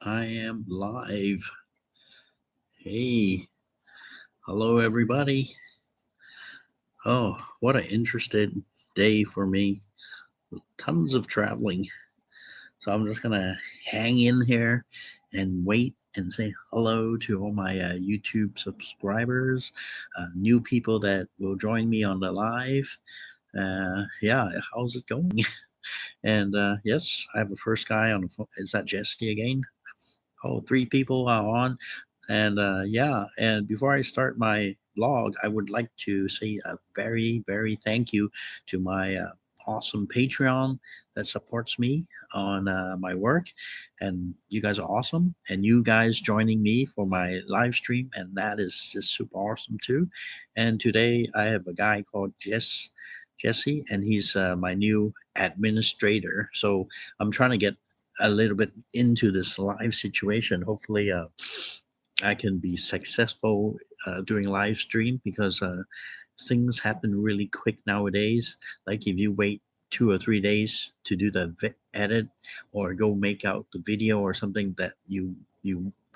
I am live. Hey, hello everybody. Oh, what an interesting day for me. Tons of traveling. So I'm just gonna hang in here and wait and say hello to all my YouTube subscribers, new people that will join me on the live. Yeah, how's it going? And yes, I have a first guy on the phone. Is that Jesse again? Oh, three people are on. And yeah, and before I start my blog, I would like to say a very, very thank you to my awesome Patreon that supports me on my work. And you guys are awesome. And you guys joining me for my live stream, and that is just super awesome too. And today I have a guy called Jesse, and he's my new administrator. So I'm trying to get a little bit into this live situation. Hopefully, I can be successful doing live stream because things happen really quick nowadays. Like if you wait 2 or 3 days to do the edit or go make out the video or something that you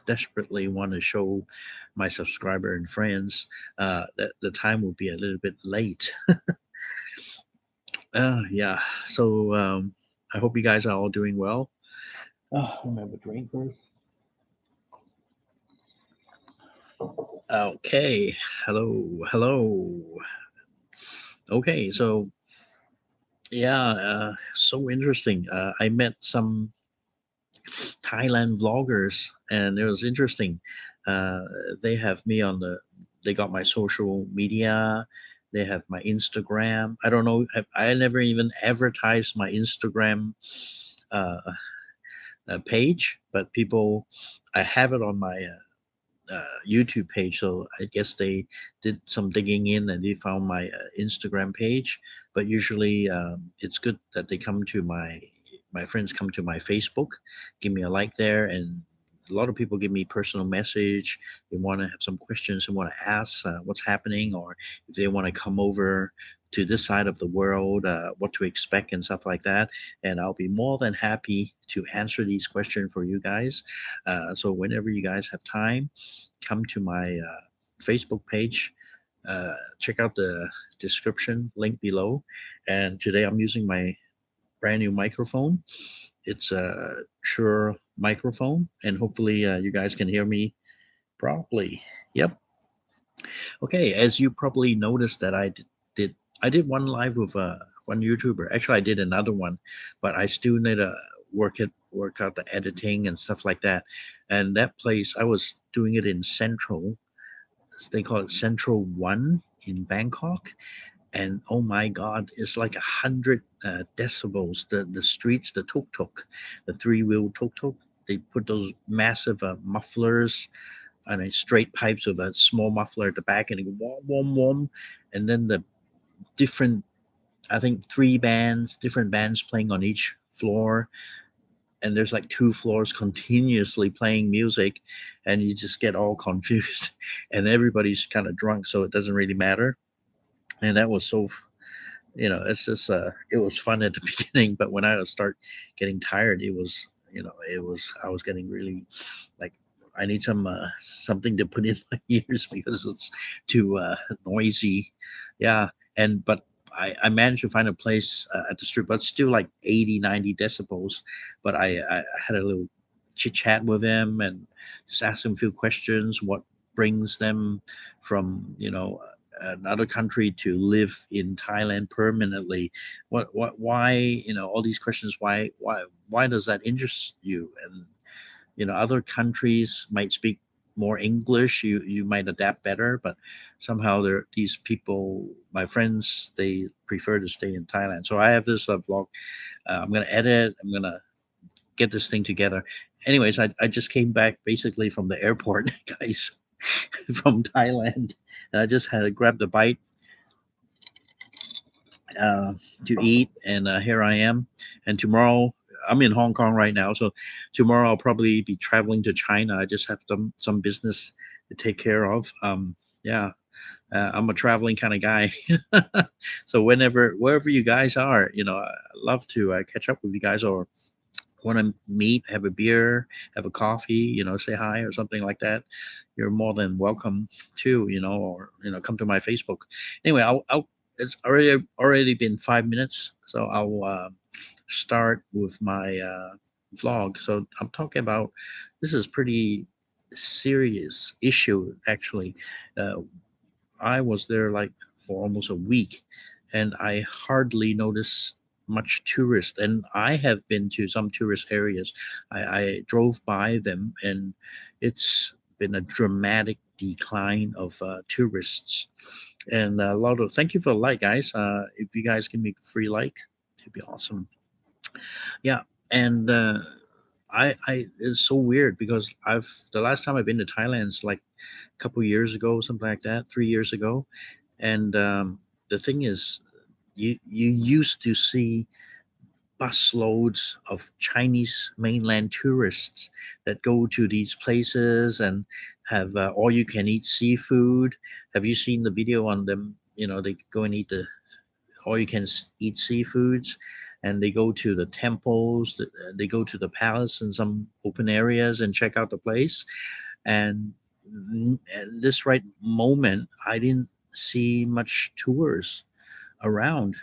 desperately want to show my subscriber and friends, that the time will be a little bit late. Yeah. So I hope you guys are all doing well. Oh, I'm gonna have a drink first. Okay. Hello. Hello. Okay. So yeah, so interesting. I met some Thailand vloggers, and it was interesting. Uh, they have me on the. They got my social media. They have my Instagram. I don't know. I never even advertised my Instagram uh, page, but people, I have it on my YouTube page. So I guess they did some digging in and they found my Instagram page. But usually, it's good that they come to my friends come to my Facebook, give me a like there, and a lot of people give me personal message. They want to have some questions, they want to ask what's happening, or if they want to come over to this side of the world, what to expect and stuff like that. And I'll be more than happy to answer these questions for you guys. So whenever you guys have time, come to my Facebook page. Check out the description link below. And today I'm using my brand new microphone. It's a Shure microphone, and hopefully you guys can hear me properly. Yep. Okay. As you probably noticed that did I did one live with one YouTuber. Actually, I did another one, but I still need to work out the editing and stuff like that. And that place I was doing it in Central, they call it Central One in Bangkok, and oh my God, it's like 100 decibels. The streets, the tuk tuk, the three-wheel tuk tuk, they put those massive mufflers and straight pipes with a small muffler at the back, and it go warm, warm, warm, and then the different, I think different bands playing on each floor, and there's like two floors continuously playing music, and you just get all confused, and everybody's kind of drunk, so it doesn't really matter. And that was so, it's just it was fun at the beginning, but when I would start getting tired, I was getting really like, I need something to put in my ears because it's too noisy. Yeah. And but I managed to find a place at the street, but still like 80, 90 decibels. But I had a little chit chat with him and just asked him a few questions. What brings them from, another country to live in Thailand permanently? Why, all these questions? Why does that interest you? And other countries might speak more English. You might adapt better, but somehow there these people, my friends, they prefer to stay in Thailand. So I have this vlog. I'm gonna edit. I'm gonna get this thing together. Anyways, I just came back basically from the airport, guys, from Thailand. And I just had to grab the bite uh, to eat, and here I am. And tomorrow, I'm in Hong Kong right now, so tomorrow I'll probably be traveling to China. I just have some business to take care of. Yeah, I'm a traveling kind of guy. So wherever you guys are, I love to catch up with you guys, or want to meet, have a beer, have a coffee, say hi or something like that, you're more than welcome to, or come to my Facebook. Anyway, I'll it's already been 5 minutes, so I'll start with my vlog. So I'm talking about, this is pretty serious issue actually. Uh, I was there like for almost a week, and I hardly noticed much tourist. And I have been to some tourist areas. I drove by them, and it's been a dramatic decline of tourists. And a lot of, thank you for the like, guys. If you guys can make a free like, it'd be awesome. Yeah, and I it's so weird because the last time I've been to Thailand is like a couple years ago, something like that, 3 years ago. And the thing is, you used to see busloads of Chinese mainland tourists that go to these places and have all you can eat seafood. Have you seen the video on them? They go and eat the all you can eat seafoods, and they go to the temples, they go to the palace in some open areas and check out the place. And at this right moment, I didn't see much tours around,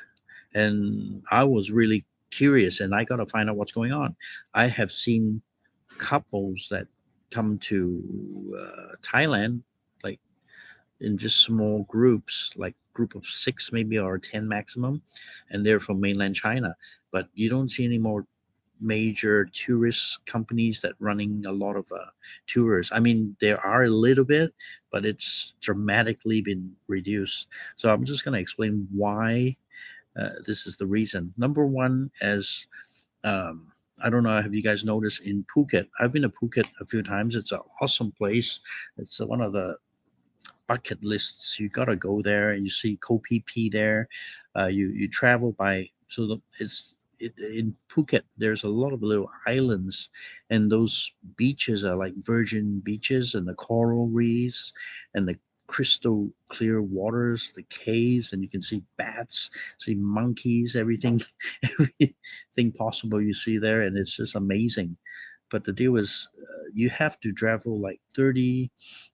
and I was really curious, and I got to find out what's going on. I have seen couples that come to Thailand, like in just small groups, like group of six maybe or 10 maximum, and they're from mainland China. But you don't see any more major tourist companies that running a lot of tours. I mean, there are a little bit, but it's dramatically been reduced. So I'm just going to explain why this is the reason. Number one, as I don't know, have you guys noticed in Phuket? I've been to Phuket a few times. It's an awesome place. It's one of the bucket lists. You gotta go there, and you see Koh Phi Phi there. You travel by, so in Phuket. There's a lot of little islands, and those beaches are like virgin beaches, and the coral reefs, and the crystal clear waters, the caves, and you can see bats, see monkeys, everything, everything possible you see there, and it's just amazing. But the deal is, you have to travel like 30,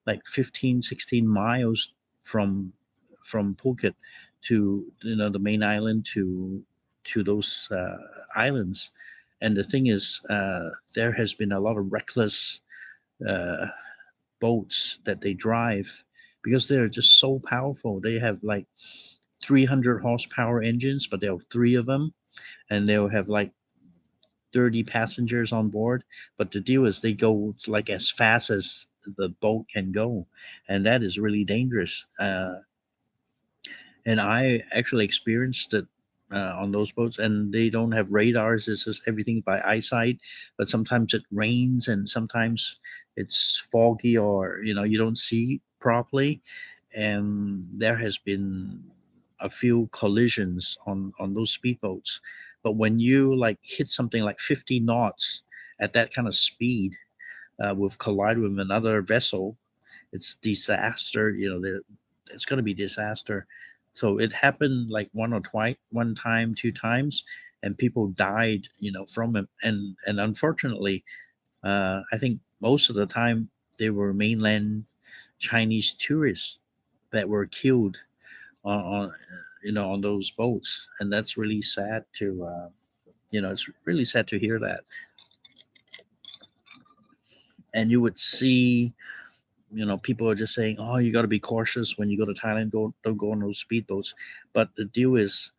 like 15, 16 miles from Phuket to the main island to those islands. And the thing is, there has been a lot of reckless uh, boats that they drive because they're just so powerful. They have like 300 horsepower engines, but they'll have three of them, and they'll have like 30 passengers on board. But the deal is they go like as fast as the boat can go, and that is really dangerous. And I actually experienced it on those boats, and they don't have radars. It's just everything by eyesight. But sometimes it rains, and sometimes it's foggy, or you don't see properly. And there has been a few collisions on those speedboats. But when you like hit something like 50 knots at that kind of speed, with collide with another vessel, it's disaster. It's going to be disaster. So it happened like one or twice, one time, two times, and people died, from it. And unfortunately, I think most of the time they were mainland Chinese tourists that were killed on those boats, and that's really sad to it's really sad to hear that. And you would see, people are just saying, "Oh, you got to be cautious when you go to Thailand. Don't go on those speedboats." But the deal is,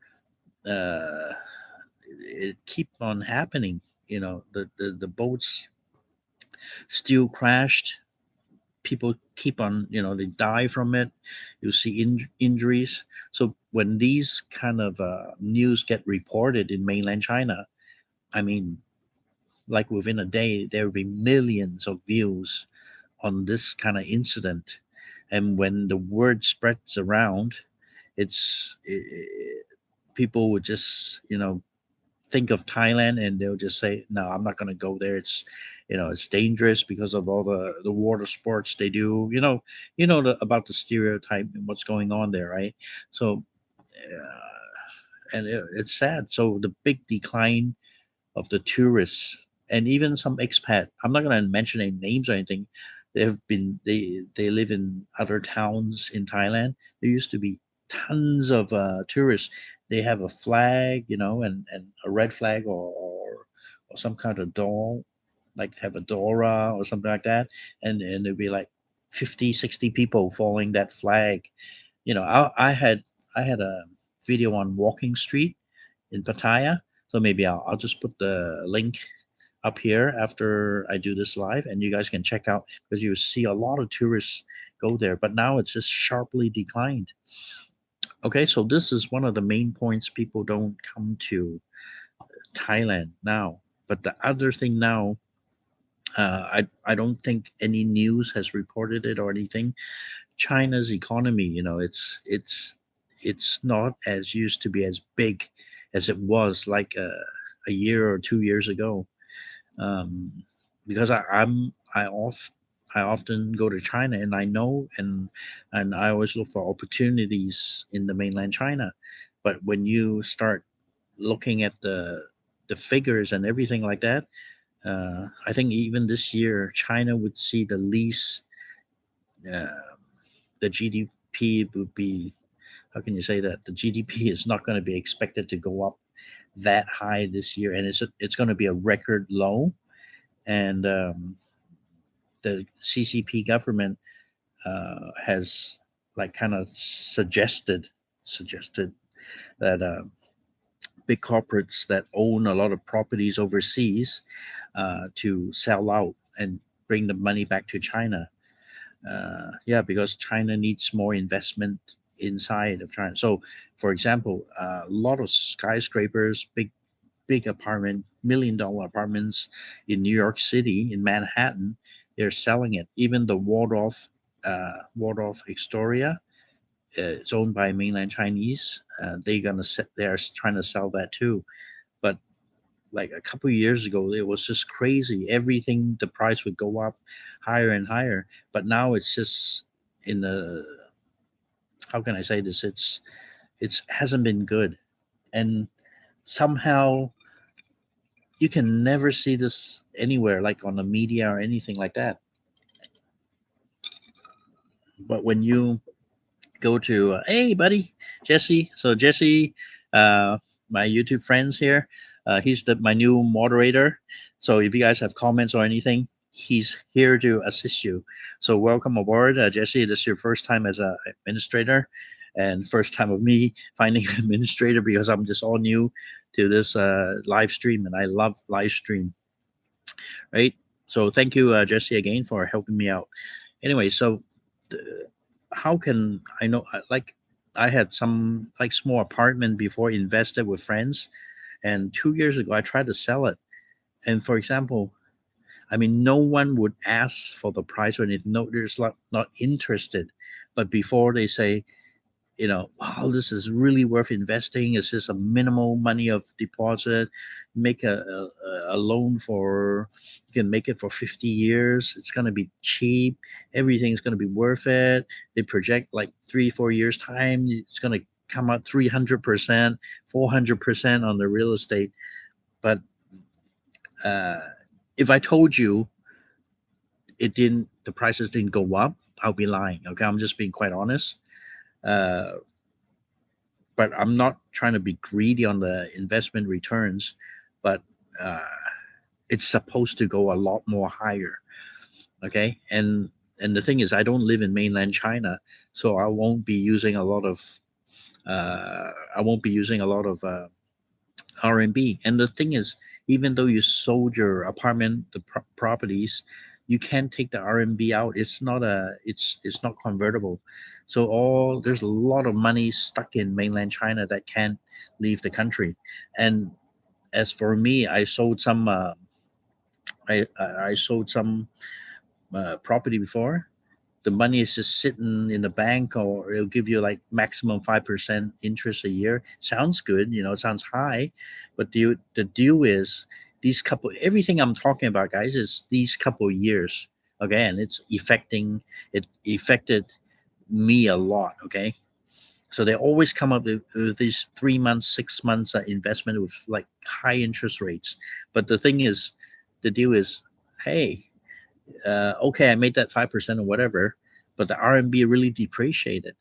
uh, it keep on happening. The boats still crashed. People keep on, they die from it. You see injuries. So when these kind of news get reported in mainland China, I mean, like within a day, there will be millions of views on this kind of incident. And when the word spreads around, it's people would just think of Thailand, and they'll just say, "No, I'm not going to go there. It's dangerous because of all the water sports they do. About the stereotype and what's going on there, right?" So, and it's sad. So the big decline of the tourists. and even some expat. I'm not going to mention any names or anything. They live in other towns in Thailand. There used to be tons of tourists. They have a flag, and a red flag, or some kind of doll, like have a Dora or something like that, and there'd be like 50, 60 people following that flag. I had a video on Walking Street in Pattaya, so maybe I'll just put the link up here after I do this live, and you guys can check out, because you see a lot of tourists go there, but now it's just sharply declined. Okay, so this is one of the main points: people don't come to Thailand now. But the other thing now, I don't think any news has reported it or anything. China's economy, it's not as used to be as big as it was like a year or 2 years ago. um, because I often go to China, and I know, and I always look for opportunities in the mainland China. But when you start looking at the figures and everything like that, I think even this year China would see the least. Uh, the GDP would be, how can you say that? The GDP is not going to be expected to go up that high this year, and it's going to be a record low. And the CCP government has like kind of suggested that big corporates that own a lot of properties overseas to sell out and bring the money back to China. Yeah, because China needs more investment inside of China. So, for example, a lot of skyscrapers, big apartment, $1 million apartments in New York City, in Manhattan, they're selling it. Even the Waldorf Astoria, it's owned by mainland Chinese. They're trying to sell that too. But like a couple of years ago, it was just crazy. Everything, the price would go up higher and higher. But now it's just in the, how can I say this? It's hasn't been good, and somehow you can never see this anywhere, like on the media or anything like that. But when you go to, hey, buddy, Jesse. So Jesse, uh, my YouTube friends here, he's my new moderator. So if you guys have comments or anything, he's here to assist you. So welcome aboard, Jesse. This is your first time as a administrator, and first time of me finding an administrator, because I'm just all new to this live stream, and I love live stream, right? So thank you, Jesse, again for helping me out. Anyway, so how can I know? Like, I had some like small apartment before, invested with friends, and 2 years ago I tried to sell it. And for example, I mean, no one would ask for the price or anything. No, there's not interested. But before they say, oh, this is really worth investing. It's just a minimal money of deposit. Make a loan for, you can make it for 50 years. It's going to be cheap. Everything's going to be worth it. They project like 3, 4 years time. It's going to come out 300%, 400% on the real estate. But uh, if I told you the prices didn't go up, I'll be lying. Okay. I'm just being quite honest. Uh, but I'm not trying to be greedy on the investment returns, but uh, it's supposed to go a lot more higher. Okay, and the thing is, I don't live in mainland China, so I won't be using a lot of RMB. And the thing is, even though you sold your apartment, the properties, you can take the RMB out. It's not convertible. So there's a lot of money stuck in mainland China that can't leave the country. And as for me, I sold some property before. The money is just sitting in the bank, or it'll give you like maximum 5% interest a year. Sounds good, it sounds high, but the deal is, everything I'm talking about, guys, is these couple years. Okay, and it affected me a lot. Okay, so they always come up with these 3 months, 6 months investment with like high interest rates. But the thing is, the deal is, hey, okay, I made that 5% or whatever, but the RMB really depreciated.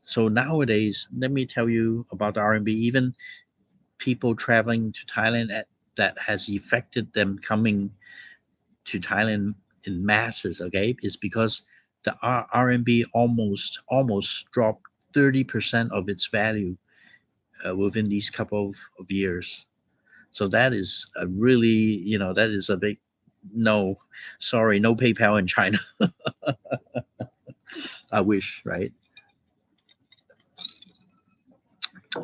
So nowadays, let me tell you about the RMB. Even people traveling to Thailand that has affected them coming to Thailand in masses. Okay, it's because the RMB almost dropped 30% of its value within these couple of years. So that is a really, that is a big no. Sorry, no PayPal in China. I wish, right?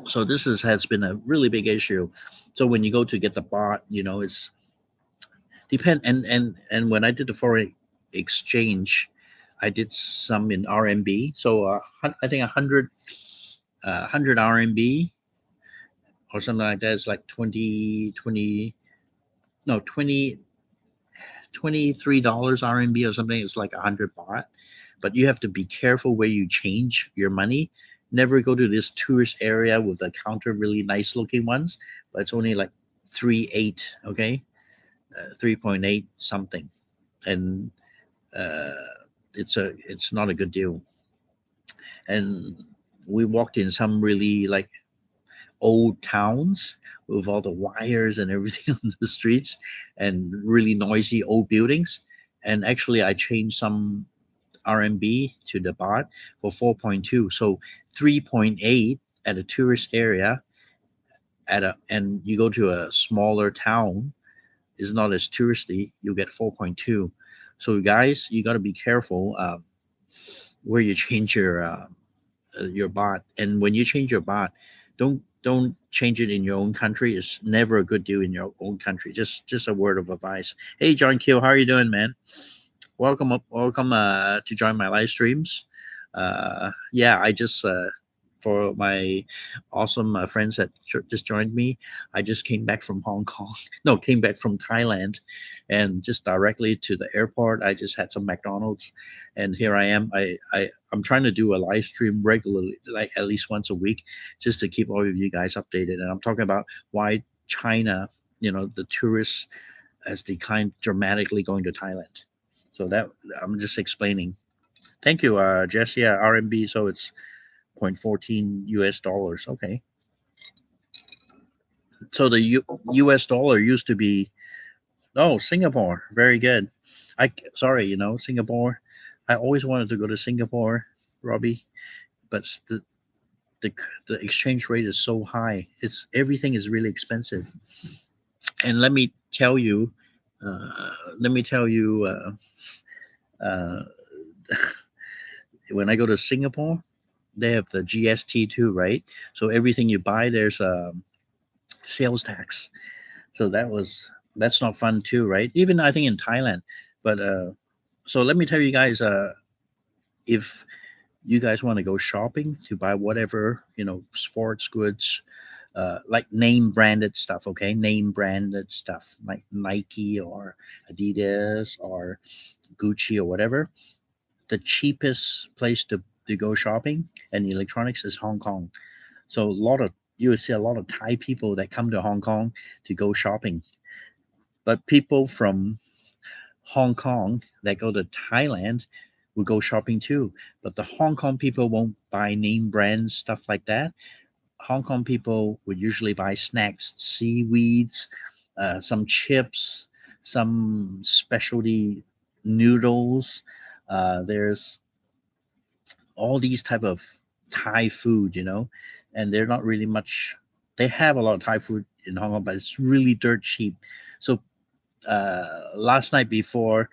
So this has been a really big issue. So when you go to get the bot, it's depend and when I did the foreign exchange, I did some in RMB. So I think 100 RMB or something like that is like 20 no 23 dollars RMB or something. It's like 100 baht. But you have to be careful where you change your money. Never go to this tourist area with a counter really nice looking ones, but it's only like 3.8, okay, 3.8 something, and uh, it's not a good deal. And we walked in some really like old towns with all the wires and everything on the streets and really noisy old buildings. And actually, I changed some RMB to the baht for 4.2. So 3.8 at a tourist area and you go to a smaller town is not as touristy, you get 4.2. So guys, you got to be careful where you change your baht. And when you change your baht, don't change it in your own country. It's never a good deal in your own country. Just a word of advice. Hey, John Kill, how are you doing, man? Welcome to join my live streams. Yeah, I just for my awesome friends that just joined me, I just came back from Hong Kong. No, came back from Thailand, and just directly to the airport. I just had some McDonald's, and here I am. I'm trying to do a live stream regularly, like at least once a week, just to keep all of you guys updated. And I'm talking about why China, the tourists has declined dramatically going to Thailand. So that I'm just explaining. Thank you, Jess. Yeah, RMB. So it's 0.14 US dollars. Okay. So the US dollar used to be, oh, Singapore. Very good. Sorry, Singapore. I always wanted to go to Singapore, Robbie, but the, the exchange rate is so high. Everything is really expensive. And let me tell you, uh, when I go to Singapore, they have the GST too, right? So everything you buy, there's a sales tax. So that's not fun too, right? Even I think in Thailand. But so let me tell you guys, if you guys want to go shopping to buy whatever, sports goods, like name branded stuff, okay, name branded stuff like Nike or Adidas or Gucci or whatever, the cheapest place to go shopping and electronics is Hong Kong. So you will see a lot of Thai people that come to Hong Kong to go shopping. But people from Hong Kong that go to Thailand will go shopping too. But the Hong Kong people won't buy name brand stuff like that. Hong Kong people would usually buy snacks, seaweeds, some chips, some specialty noodles. There's all these type of Thai food, and they're not really much. They have a lot of Thai food in Hong Kong, but it's really dirt cheap. So last night before,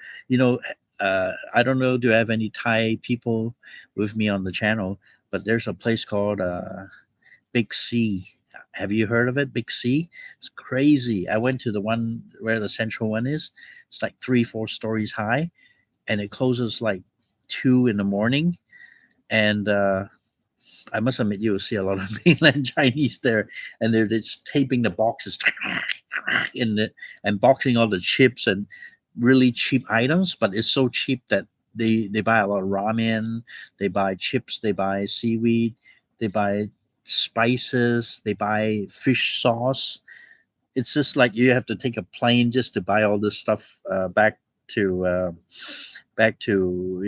I don't know, do I have any Thai people with me on the channel? But there's a place called Big C. Have you heard of it? Big C? It's crazy. I went to the one where the central one is. It's like 3, 4 stories high, and it closes like 2 in the morning. And I must admit, you'll see a lot of mainland Chinese there, and they're just taping the boxes in the and boxing all the chips and really cheap items. But it's so cheap that they buy a lot of ramen, they buy chips, they buy seaweed, they buy spices, they buy fish sauce. It's just like you have to take a plane just to buy all this stuff to uh, back to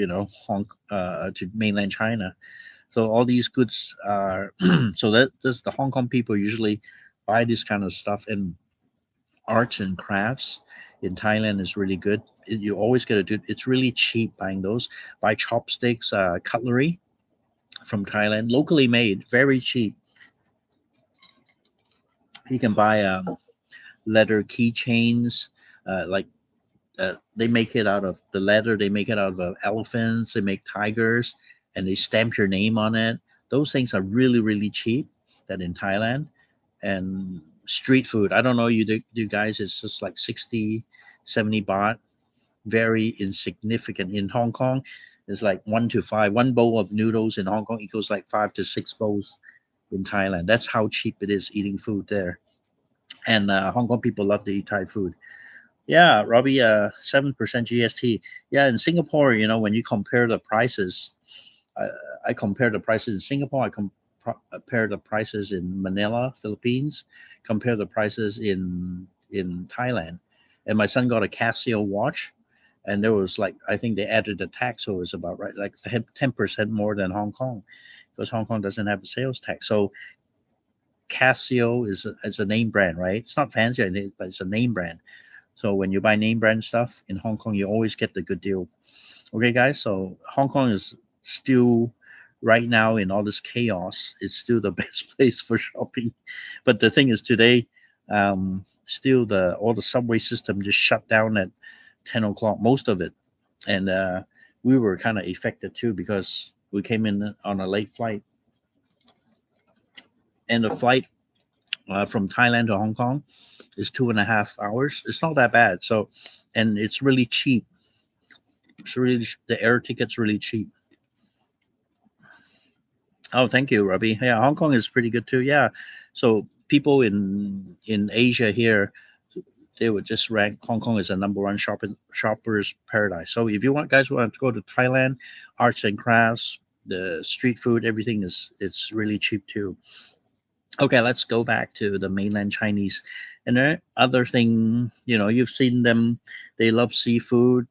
to mainland China. So all these goods are so that's the Hong Kong people usually buy this kind of stuff, and arts and crafts in Thailand is really good. You always get to do. It's really cheap buying those. Buy chopsticks, cutlery from Thailand, locally made, very cheap. You can buy leather keychains, like they make it out of the leather. They make it out of elephants. They make tigers, and they stamp your name on it. Those things are really really cheap. That in Thailand. And street food. I don't know you guys. It's just like 60, 70 baht. Very insignificant in Hong Kong. It's like 1 to 5. One bowl of noodles in Hong Kong equals like 5 to 6 bowls in Thailand. That's how cheap it is eating food there. And Hong Kong people love to eat Thai food. Yeah, Robbie, 7% GST. Yeah, in Singapore, when you compare the prices, I, I compare the prices in Singapore. Compare the prices in Manila, Philippines. Compare the prices in Thailand. And my son got a Casio watch, and there was like I think they added the tax, so it was about right like 10% more than Hong Kong, because Hong Kong doesn't have a sales tax. So Casio is a name brand, right? It's not fancy, but it's a name brand. So when you buy name brand stuff in Hong Kong, you always get the good deal. Okay, guys. So Hong Kong is still right now in all this chaos. It's still the best place for shopping. But the thing is, today, still the all the subway system just shut down at 10 o'clock. Most of it, and we were kind of affected too because we came in on a late flight, and the flight from Thailand to Hong Kong is 2.5 hours. It's not that bad. So, and it's really cheap. It's really the air ticket's really cheap. Oh, thank you, Robbie. Yeah, Hong Kong is pretty good too. Yeah, so people in Asia here, they would just rank Hong Kong as a number one shoppers paradise. So if you want to go to Thailand, arts and crafts, the street food, everything is it's really cheap too. Okay, let's go back to the mainland Chinese. And there other thing, you've seen them. They love seafood.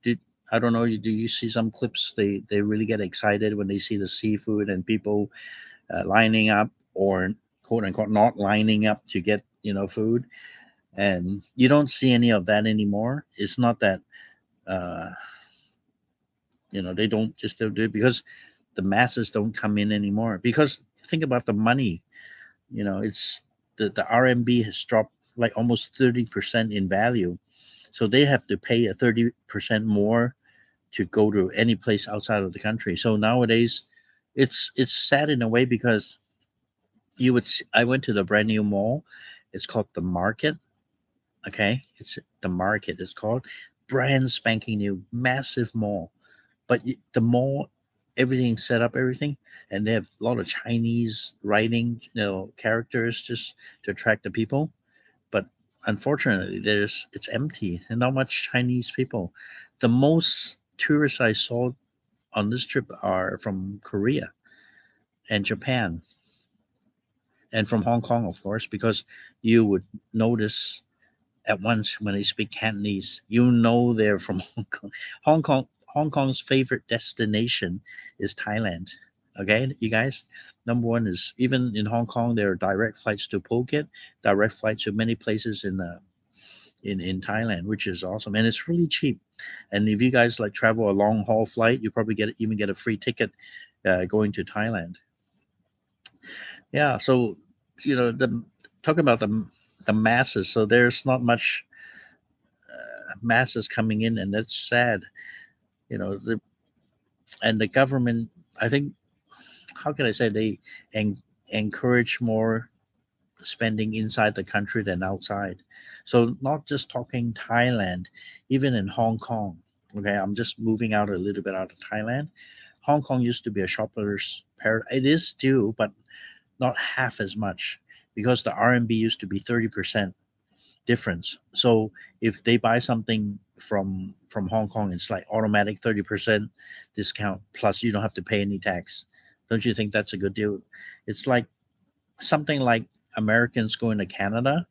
I don't know. Do you see some clips? They really get excited when they see the seafood and people lining up or quote unquote not lining up to get food. And you don't see any of that anymore. It's not that uh, they don't just do it because the masses don't come in anymore. Because think about the money. It's the RMB has dropped like almost 30% in value, so they have to pay a 30% more to go to any place outside of the country. So nowadays, it's sad in a way because I went to the brand new mall. It's called the Market. Okay, it's the Market. It's called brand spanking new, massive mall. But the mall, everything set up, everything, and they have a lot of Chinese writing, characters just to attract the people. But unfortunately, it's empty and not much Chinese people. The most tourists I saw on this trip are from Korea and Japan and from Hong Kong, of course, because you would notice at once when they speak Cantonese, they're from Hong Kong. Hong Kong's favorite destination is Thailand. Okay, you guys. Number one is even in Hong Kong, there are direct flights to Phuket, direct flights to many places in Thailand, which is awesome, and it's really cheap. And if you guys like travel a long haul flight, you probably even get a free ticket going to Thailand. Yeah, so the talking about the masses. So there's not much masses coming in, and that's sad. The and the government, I think, how can I say they encourage more spending inside the country than outside. So not just talking Thailand, even in Hong Kong. Okay, I'm just moving out a little bit out of Thailand. Hong Kong used to be a shopper's paradise. It is still, but not half as much because the RMB used to be 30% difference. So if they buy something from Hong Kong, it's like automatic 30% discount plus you don't have to pay any tax. Don't you think that's a good deal? It's like something like Americans going to Canada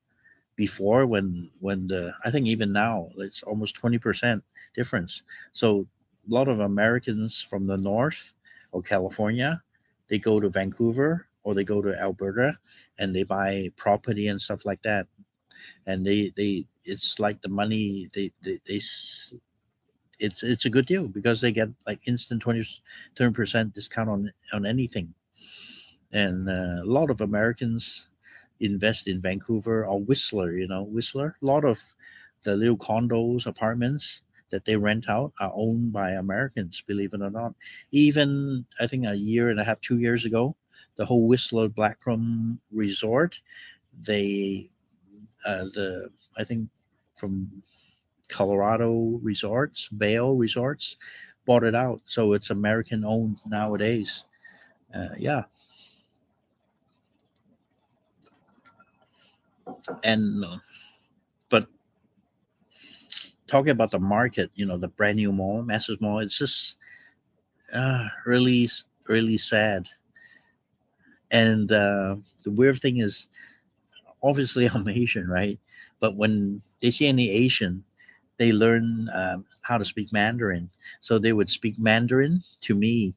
before, when the I think even now it's almost 20% difference. So a lot of Americans from the north or California, they go to Vancouver or they go to Alberta and they buy property and stuff like that. And they it's like the money it's a good deal because they get like instant 20% discount on anything. And a lot of Americans invest in Vancouver or Whistler. Whistler. A lot of the little condos, apartments that they rent out are owned by Americans. Believe it or not. Even I think a year and a half, 2 years ago, the whole Whistler Blackcomb Resort, they the I think from Colorado Resorts, Vail Resorts, bought it out, so it's American owned nowadays. Yeah, and but talking about the market, the brand new mall, massive mall, it's just really, really sad. And the weird thing is, obviously, I'm Asian, right? But when they see any Asian, they learn how to speak Mandarin. So they would speak Mandarin to me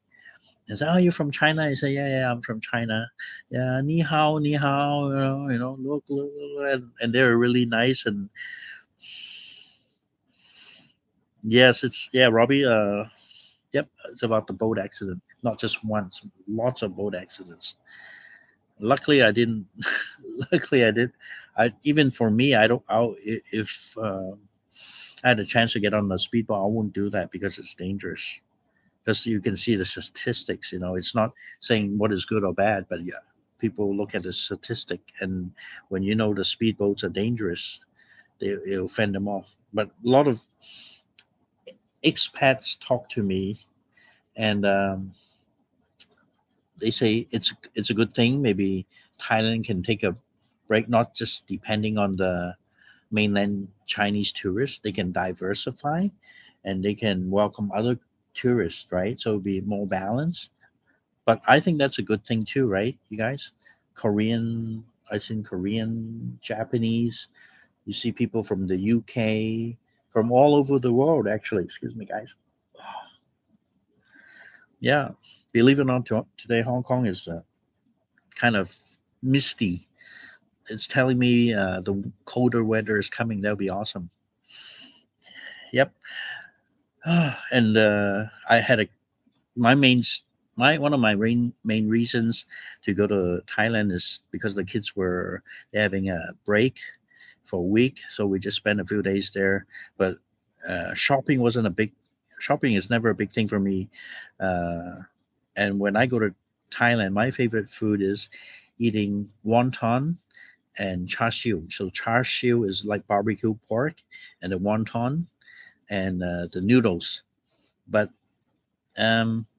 and say, "Oh, you're from China?" I say, "Yeah, yeah, I'm from China." Yeah, ni hao, ni hao. Look, and they're really nice. And yes, it's yeah, Robbie. Yep, it's about the boat accident. Not just once, lots of boat accidents. Luckily, I didn't. Luckily, I did. I even for me, I don't. If I had a chance to get on the speedboat, I wouldn't do that because it's dangerous. Because you can see the statistics. It's not saying what is good or bad, but yeah, people look at the statistic, and when the speedboats are dangerous, it'll fend them off. But a lot of expats talk to me, and they say it's a good thing. Maybe Thailand can take a break, not just depending on the mainland Chinese tourists. They can diversify, and they can welcome other tourists, right? So it'll be more balanced. But I think that's a good thing too, right? You guys, Korean, I think Korean, Japanese. You see people from the UK, from all over the world. Actually, excuse me, guys. Yeah, believe it or not, today Hong Kong is kind of misty. It's telling me the colder weather is coming. That'll be awesome. Yep. And I had a my main s- my one of my main reasons to go to Thailand is because the kids were having a break for a week, so we just spent a few days there. But shopping wasn't a big. Shopping is never a big thing for me. Uh, and when I go to Thailand, my favorite food is eating wonton and char siu. So char siu is like barbecue pork, and the wonton and the noodles. But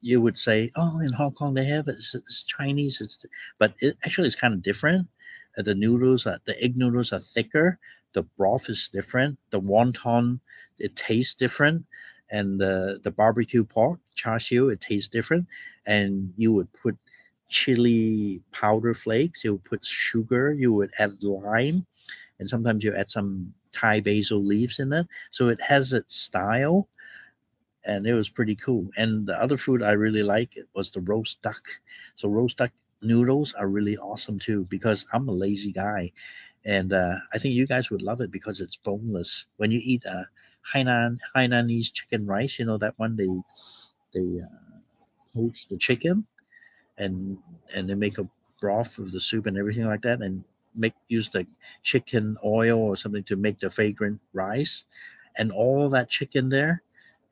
you would say, oh, in Hong Kong they have it. It's Chinese. But it actually is kind of different. The egg noodles are thicker. The broth is different. The wonton, it tastes different, and the barbecue pork char siu, it tastes different. And you would put chili powder flakes. You would put sugar. You would add lime, and sometimes you add some Thai basil leaves in it. So it has its style, and it was pretty cool. And the other food I really like was the roast duck. So roast duck noodles are really awesome too because I'm a lazy guy, and I think you guys would love it because it's boneless. When you eat Hainanese chicken rice, that one they poach the chicken and they make a broth of the soup and everything like that, and use the chicken oil or something to make the fragrant rice, and all that chicken there.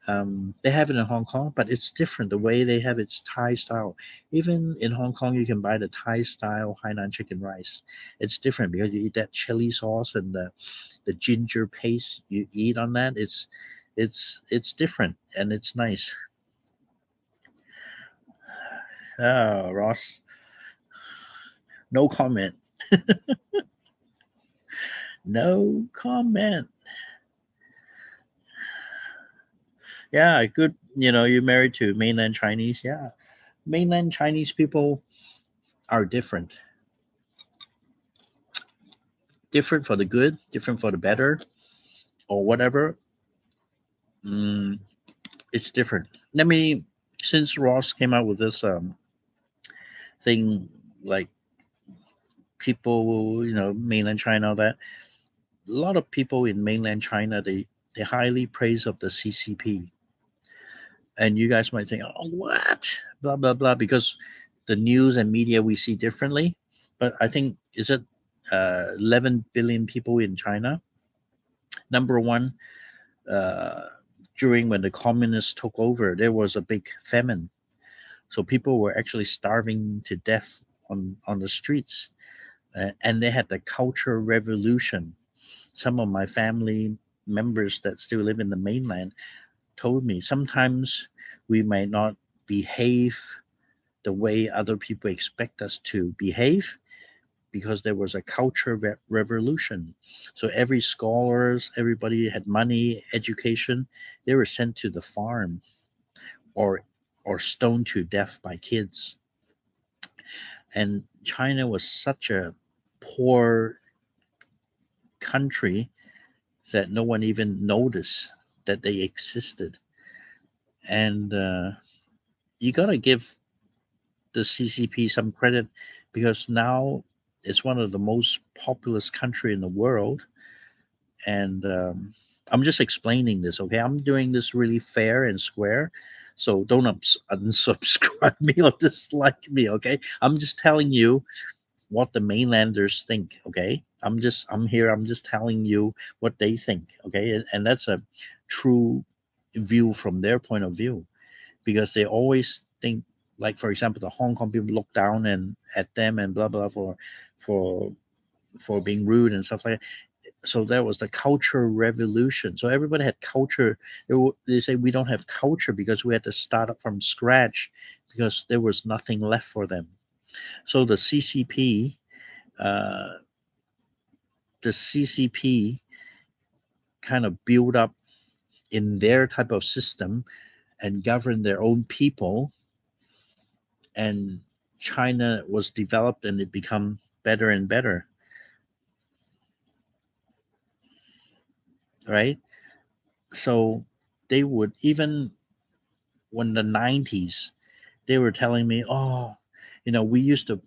They have it in Hong Kong, but it's different. The way they have it's Thai style. Even in Hong Kong, you can buy the Thai style Hainan chicken rice. It's different because you eat that chili sauce and the ginger paste you eat on that. It's different and it's nice. Oh, Ross, no comment. No comment. Yeah, good. You're married to mainland Chinese. Yeah, mainland Chinese people are different. different for the good, different for the better, or whatever. Mm, it's different. Let me, since Ross came out with this thing, like people, mainland China, all that. A lot of people in mainland China, they highly praise of the CCP, and you guys might think, oh, what, blah blah blah, because the news and media we see differently. But I think is it 11 billion people in China. Number one, uh, during when the communists took over, there was a big famine, so people were actually starving to death on the streets, and they had the culture revolution. Some of my family members that still live in the mainland told me sometimes we might not behave the way other people expect us to behave because there was a culture revolution. So every scholars, everybody had money, education, they were sent to the farm or stoned to death by kids. And China was such a poor country that no one even noticed that they existed. And you got to give the CCP some credit because now it's one of the most populous country in the world. And I'm just explaining this, okay? I'm doing this really fair and square. So don't unsubscribe me or dislike me, okay? I'm just telling you what the mainlanders think, okay? I'm just telling you what they think, okay? And that's a true view from their point of view because they always think, like for example, the Hong Kong people look down and at them and blah blah for for being rude and stuff like that. So that was the culture revolution. So everybody had culture. They say we don't have culture because we had to start up from scratch because there was nothing left for them. So uh, the CCP kind of built up in their type of system and governed their own people, and China was developed and it become better and better, right? So they would, even when the 90s, they were telling me, oh, we used to,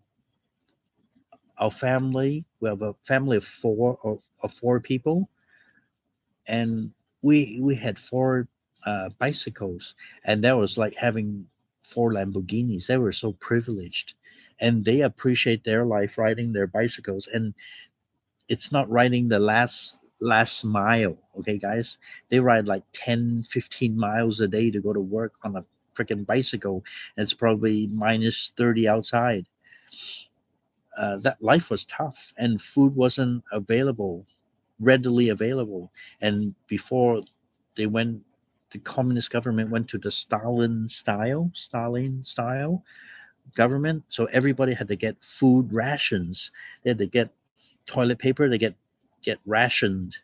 our family, we have a family of four people, and we had four bicycles, and that was like having four Lamborghinis. They were so privileged, and they appreciate their life riding their bicycles. And it's not riding the last mile, okay, guys. They ride like 10, 15 miles a day to go to work on a freaking bicycle, and it's probably minus 30 outside. That life was tough, and food wasn't readily available. And before they went, the communist government went to the Stalin style government. So everybody had to get food rations. They had to get toilet paper. They get rationed,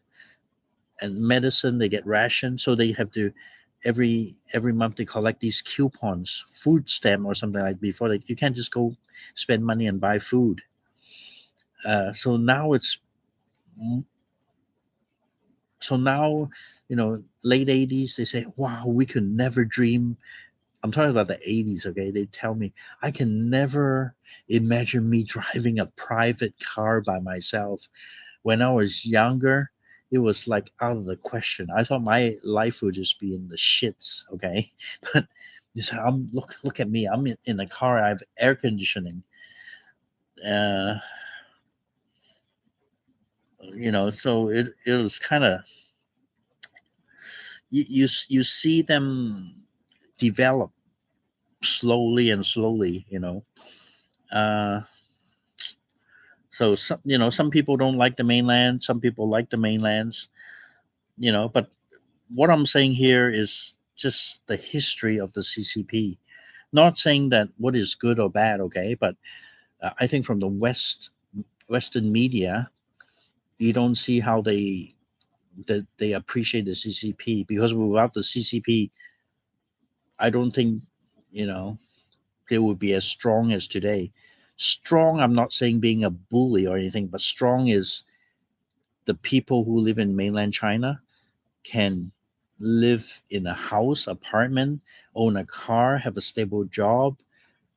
and medicine. They get rationed. So they have to every month they collect these coupons, food stamp or something like before. You can't just go spend money and buy food. So now it's so now, late 80s, they say, wow, we could never dream. I'm talking about the 80s, okay? They tell me, I can never imagine me driving a private car by myself. When I was younger, it was like out of the question. I thought my life would just be in the shits, okay? But you say, look at me. I'm in the car. I have air conditioning. Uh, so it was kind of, you see them develop slowly and slowly. Uh, so some people don't like the mainland, some people like the mainlands. But what I'm saying here is just the history of the CCP. Not saying that what is good or bad, okay? But I think from the Western media, you don't see how they appreciate the CCP, because without the CCP, I don't think you know they would be as strong as today. Strong, I'm not saying being a bully or anything, but strong is the people who live in mainland China can live in a house, apartment, own a car, have a stable job.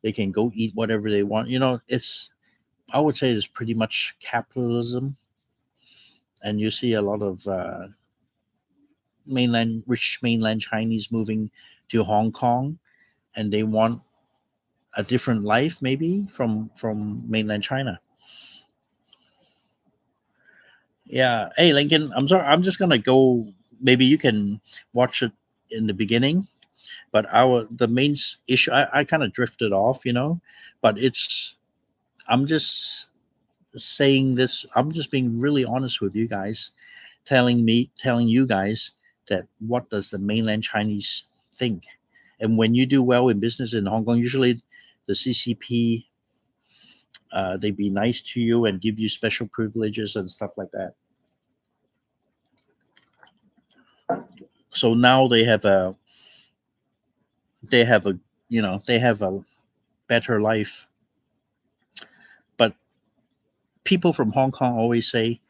They can go eat whatever they want. It's I would say it's pretty much capitalism, and you see a lot of rich mainland Chinese moving to Hong Kong, and they want a different life, maybe from mainland China. Yeah. Hey, Lincoln, I'm sorry. I'm just gonna go. Maybe you can watch it in the beginning, but the main issue, I kind of drifted off, but I'm just saying this. I'm just being really honest with you guys, telling you guys that what does the mainland Chinese think, and when you do well in business in Hong Kong, usually the CCP, they be nice to you and give you special privileges and stuff like that. So now they have a better life. But people from Hong Kong always say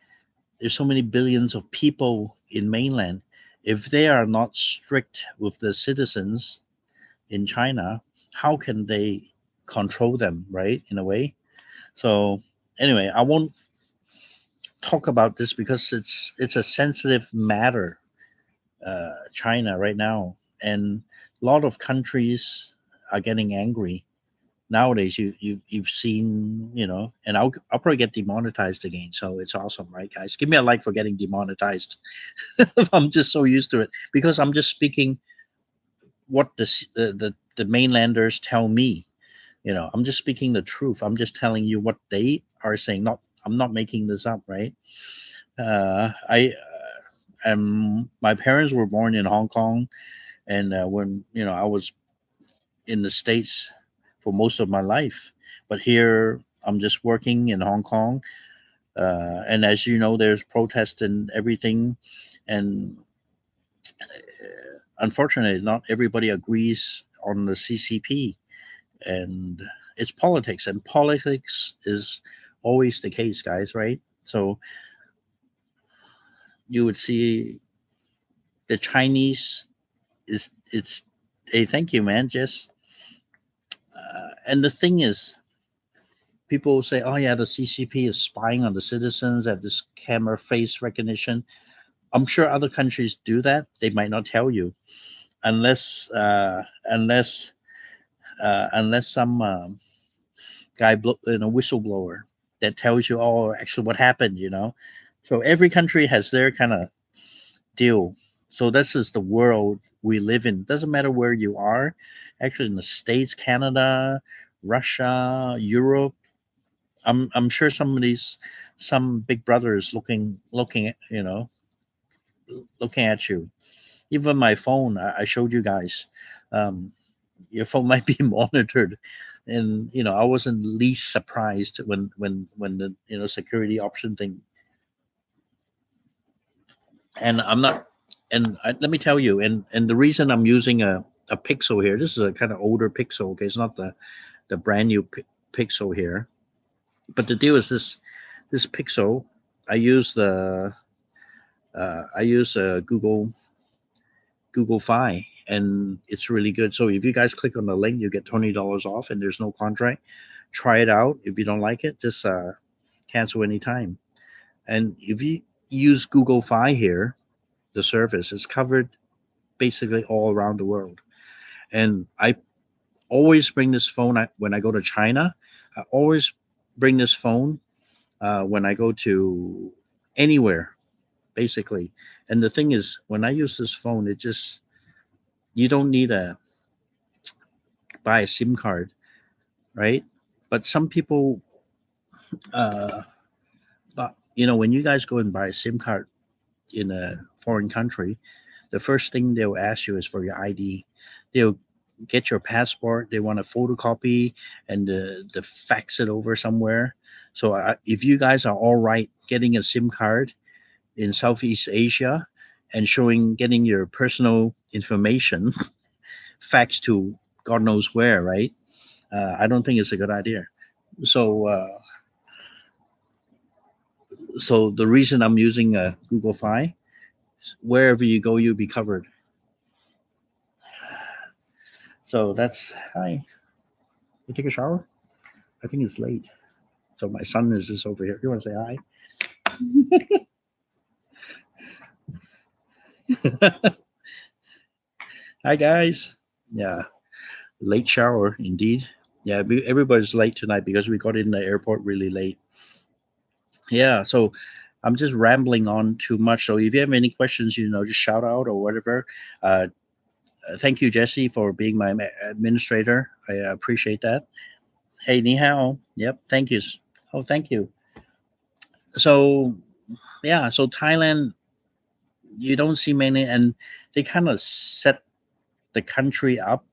there's so many billions of people in mainland. If they are not strict with the citizens in China, how can they control them, right? In a way. So anyway, I won't talk about this because it's a sensitive matter, China right now, and a lot of countries are getting angry nowadays. You've seen, and I'll probably get demonetized again, so it's awesome, right, guys? Give me a like for getting demonetized. I'm just so used to it because I'm just speaking what the mainlanders tell me. I'm just speaking the truth. I'm just telling you what they are saying. Not I'm not making this up, right? I My parents were born in Hong Kong, and when I was in the States for most of my life, but here I'm just working in Hong Kong. And as you know, there's protests and everything, and unfortunately, not everybody agrees on the CCP, and it's politics, and politics is always the case, guys, right? So you would see the Chinese is it's hey, thank you, man. Just and the thing is, people say, "Oh yeah, the CCP is spying on the citizens, have this camera face recognition." I'm sure other countries do that. They might not tell you unless some whistleblower that tells you, "Oh, actually, what happened?" So every country has their kind of deal. So this is the world we live in. Doesn't matter where you are. Actually, in the States, Canada, Russia, Europe. I'm sure some big brother is looking at looking at you. Even my phone, I showed you guys. Um, your phone might be monitored, and I wasn't least surprised when the security option thing. And I'm not. Let me tell you, and the reason I'm using a Pixel here. This is a kind of older Pixel. Okay, it's not the brand new Pixel here. But the deal is this Pixel. I use Google Fi, and it's really good. So if you guys click on the link, you get $20 off, and there's no contract. Try it out. If you don't like it, just cancel anytime. And if you use Google Fi here, the service is covered basically all around the world. And I always bring this phone when I go to China. I always bring this phone when I go to anywhere, basically. And the thing is, when I use this phone, it just you don't need a buy a SIM card, right? But some people, uh, but when you guys go and buy a SIM card in a foreign country, the first thing they'll ask you is for your ID. They'll get your passport. They want a photocopy and the fax it over somewhere. So if you guys are all right getting a SIM card in Southeast Asia and getting your personal information faxed to God knows where, right? I don't think it's a good idea. So So the reason I'm using Google Fi, wherever you go, you'll be covered. So that's hi. You take a shower? I think it's late. So my son is just over here. You want to say hi? Hi guys. Yeah, late shower indeed. Yeah, everybody's late tonight because we got in the airport really late. Yeah, so I'm just rambling on too much. So if you have any questions, just shout out or whatever. Uh, Thank you, Jesse, for being my administrator. I appreciate that. Hey, ni hao. Yep, thank you. Oh, thank you. So yeah, so Thailand, you don't see many, and they kind of set the country up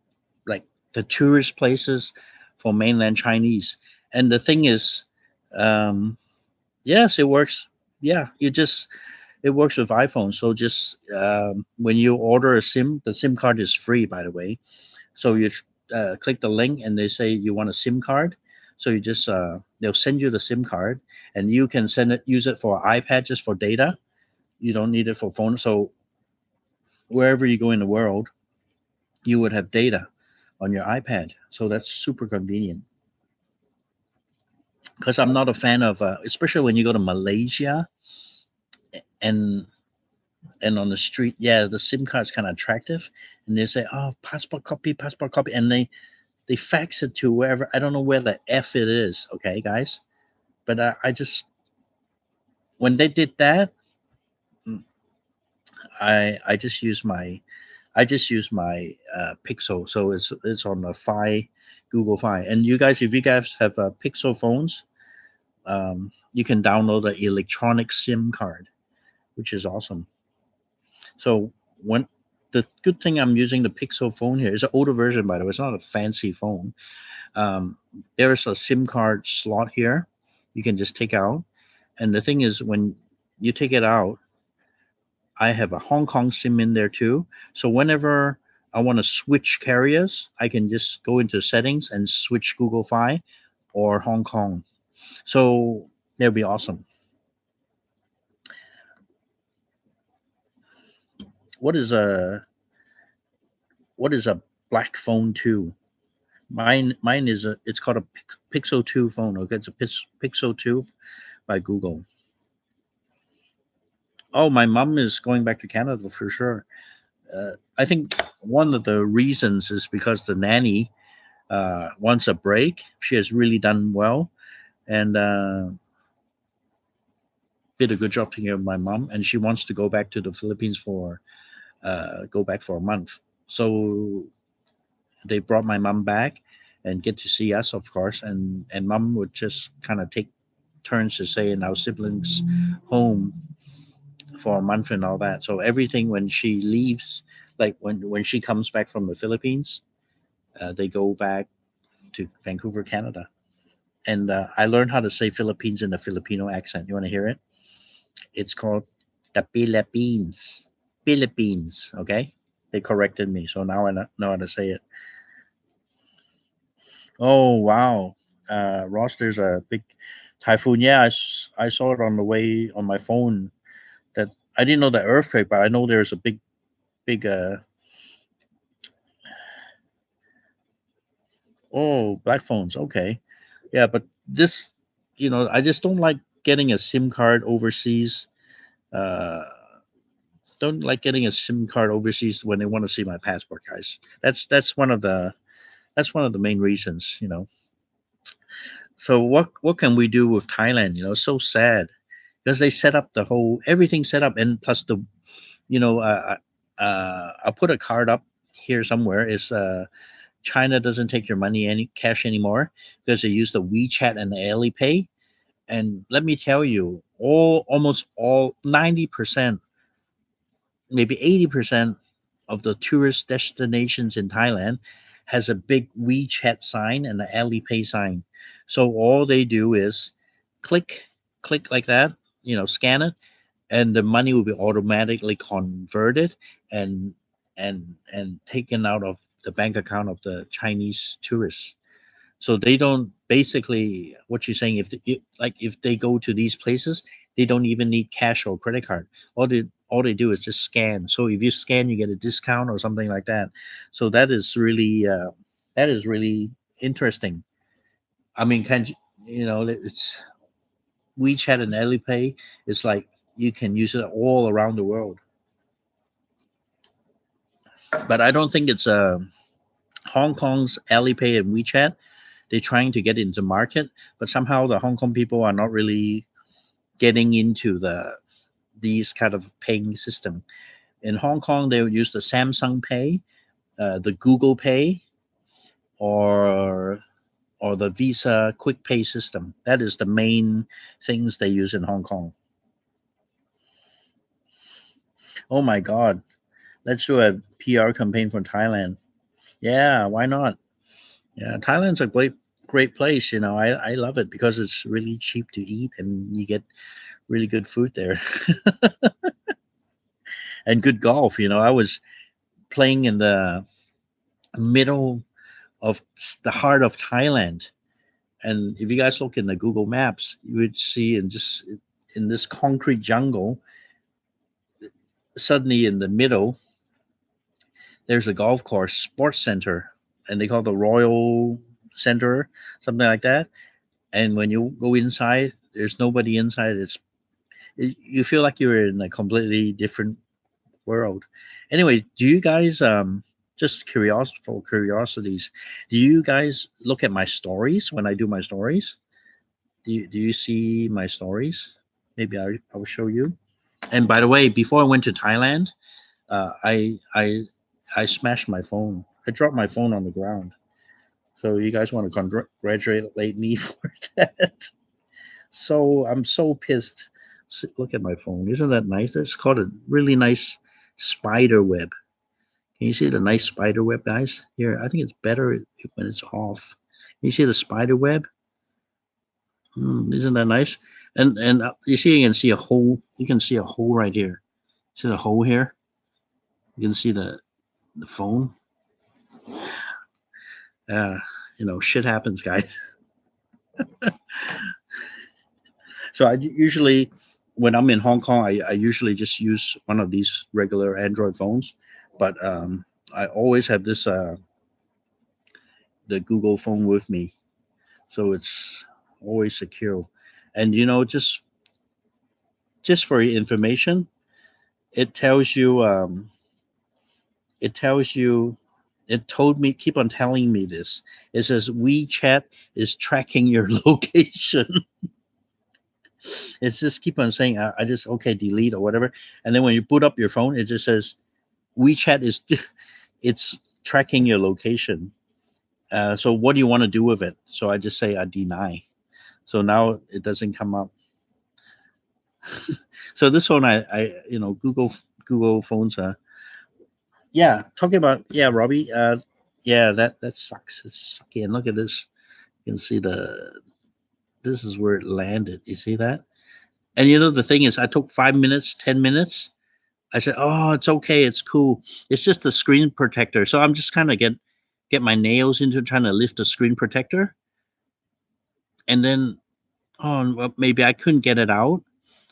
like the tourist places for mainland Chinese. And the thing is, um, yes, it works. Yeah, it works with iPhone. So just when you order a SIM, the SIM card is free, by the way. So you click the link, and they say you want a SIM card. So you just they'll send you the SIM card, and you can use it for iPad just for data. You don't need it for phone. So wherever you go in the world, you would have data on your iPad. So that's super convenient. Because I'm not a fan of, especially when you go to Malaysia and on the street, yeah, the SIM card's kind of attractive, and they say, "Oh, passport copy," and they fax it to wherever. I don't know where the f it is. Okay, guys, but I just when they did that, mm, I just use my Pixel, so it's on the Fi Google Fi. And you guys, if you guys have Pixel phones, you can download the electronic SIM card, which is awesome. So when the good thing I'm using the Pixel phone here is an older version, by the way. It's not a fancy phone. There's a SIM card slot here. You can just take out. And the thing is, when you take it out, I have a Hong Kong SIM in there too. So whenever I want to switch carriers, I can just go into settings and switch Google Fi or Hong Kong. So that'd be awesome. What is a what is a black phone two? Mine is it's called a Pixel 2 phone. Okay, it's a Pixel 2 by Google. Oh, my mom is going back to Canada for sure. I think one of the reasons is because the nanny wants a break. She has really done well and did a good job taking care of my mom, and she wants to go back to the Philippines for go back for a month. So they brought my mom back and get to see us, of course, and mom would just kind of take turns to stay in our siblings' home for a month and all that. So everything when she leaves, like when she comes back from the Philippines, they go back to Vancouver, Canada. And I learned how to say Philippines in a Filipino accent. You want to hear it? It's called the Philippines. Philippines. Okay, they corrected me, so now I know how to say it. Oh wow, Ross, there's a big typhoon. Yeah, I saw it on the way on my phone. That I didn't know the earthquake, but I know there's a big. Oh, black phones. Okay, yeah, but this, I just don't like getting a SIM card overseas. Uh, don't like getting a SIM card overseas when they want to see my passport, guys. That's one of the main reasons. So what can we do with Thailand? So sad because they set up the whole everything set up, and plus the you know I'll put a card up here somewhere. Is China doesn't take your money any cash anymore because they use the WeChat and the Alipay. And let me tell you, almost all 90%, maybe 80% of the tourist destinations in Thailand has a big WeChat sign and an Alipay sign. So all they do is click, click like that, scan it, and the money will be automatically converted and and taken out of the bank account of the Chinese tourists. So they don't basically what you're saying if like if they go to these places, They don't even need cash or credit card. All they do is just scan. So if you scan, you get a discount or something like that. So that is really interesting. I mean, it's WeChat and Alipay. It's like you can use it all around the world. But I don't think it's Hong Kong's Alipay and WeChat. They're trying to get into market, but somehow the Hong Kong people are not really getting into these kind of paying system. In Hong Kong, they would use the Samsung Pay, the Google Pay, or the Visa Quick Pay system. That is the main things they use in Hong Kong. Oh my God, let's do a PR campaign for Thailand. Yeah, why not? Yeah, Thailand's a great place. I love it because it's really cheap to eat and you get really good food there and good golf. I was playing in the middle of the heart of Thailand. And if you guys look in the Google Maps, you would see in this concrete jungle, suddenly in the middle, there's a golf course, sports center, and they call it the Royal Center, something like that. And when you go inside, there's nobody inside. You feel like you're in a completely different world. Anyway, do you guys just curiosities? Do you guys look at my stories when I do my stories? Do you see my stories? Maybe I will show you. And by the way, before I went to Thailand, I smashed my phone. I dropped my phone on the ground. So you guys want to congratulate me for that? So I'm so pissed. Look at my phone. Isn't that nice? It's called a really nice spider web. Can you see the nice spider web, guys? Here, I think it's better when it's off. Can you see the spider web? Isn't that nice? And you can see a hole. You can see a hole right here. See the hole here? You can see the phone. Shit happens, guys. So I usually, when I'm in Hong Kong, I usually just use one of these regular Android phones, but I always have this the Google phone with me, so it's always secure. And just for your information, it tells you it tells you it told me keep on telling me this. It says WeChat is tracking your location. It's just keep on saying I just okay delete or whatever, and then when you boot up your phone, it just says WeChat is it's tracking your location. So what do you want to do with it? So I just say I deny. So now it doesn't come up. So this phone, Google phones. Yeah, talking about Robbie. Yeah, that sucks. It's sucky. And look at this. You can see this is where it landed. You see that? And the thing is, I took 5 minutes, 10 minutes. I said, "Oh, it's okay. It's cool. It's just the screen protector." So I'm just kind of get my nails into trying to lift the screen protector, and then well, maybe I couldn't get it out.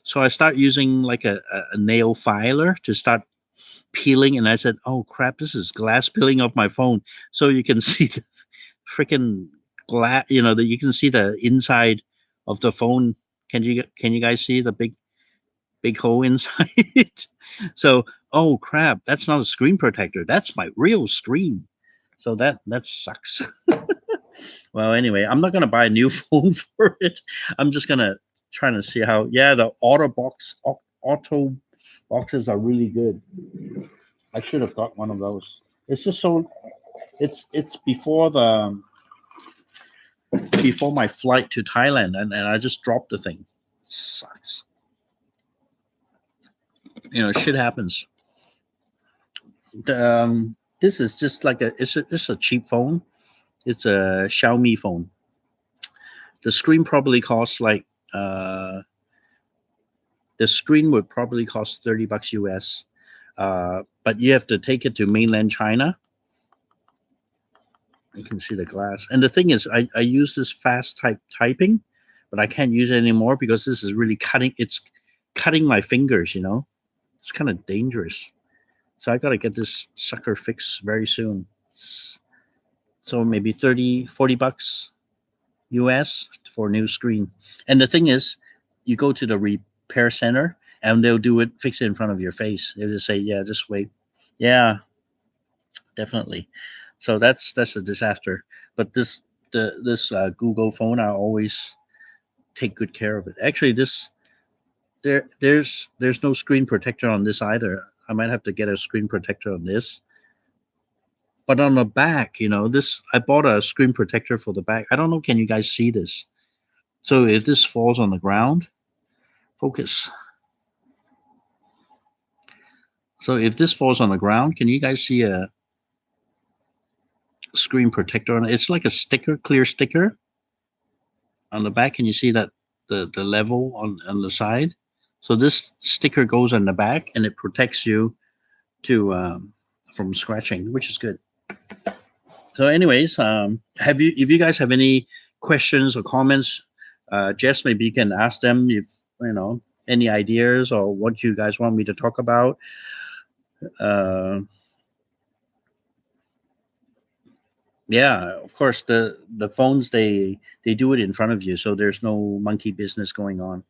So I start using like a nail filer to start peeling, and I said, "Oh crap, this is glass peeling off my phone." So you can see the freaking glass. That you can see the inside of the phone. Can you guys see the big hole inside? So, oh crap, that's not a screen protector. That's my real screen. So that sucks. Well, anyway, I'm not gonna buy a new phone for it. I'm just gonna trying to see how. Yeah, the auto boxes are really good. I should have got one of those. It's just so it's before my flight to Thailand, and I just dropped the thing. Sucks. Shit happens. This is just like it's a cheap phone. It's a Xiaomi phone. The screen probably costs like the screen would probably cost $30 US. But you have to take it to mainland China. You can see the glass. And the thing is, I use this fast typing but I can't use it anymore because this is really cutting. It's cutting my fingers. It's kind of dangerous. So I got to get this sucker fixed very soon. So maybe 30, 40 bucks US for a new screen. And the thing is, you go to the repair center and they'll fix it in front of your face. They'll just say, yeah, just wait. Yeah, definitely. So that's a disaster. But this Google phone, I always take good care of it. Actually, there's no screen protector on this either. I might have to get a screen protector on this. But on the back, this I bought a screen protector for the back. I don't know. Can you guys see this? So if this falls on the ground, focus. So if this falls on the ground, can you guys see a screen protector on it? It's like a sticker, clear sticker on the back. Can you see that the level on the side? So this sticker goes on the back and it protects you to from scratching, which is good. So, anyways, if you guys have any questions or comments, Jess, maybe you can ask them if any ideas or what you guys want me to talk about. Uh, yeah, of course, the phones they do it in front of you, so there's no monkey business going on.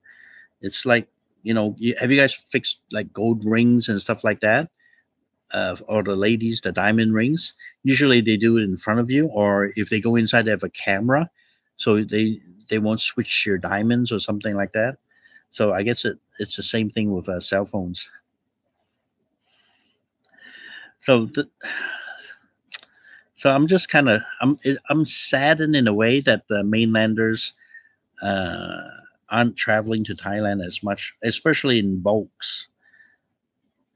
It's like have you guys fixed like gold rings and stuff like that? Or the ladies, the diamond rings. Usually they do it in front of you, or if they go inside, they have a camera, so they won't switch your diamonds or something like that. So I guess it's the same thing with cell phones. So so I'm just kind of I'm saddened in a way that the mainlanders uh, aren't traveling to Thailand as much, especially in bulks.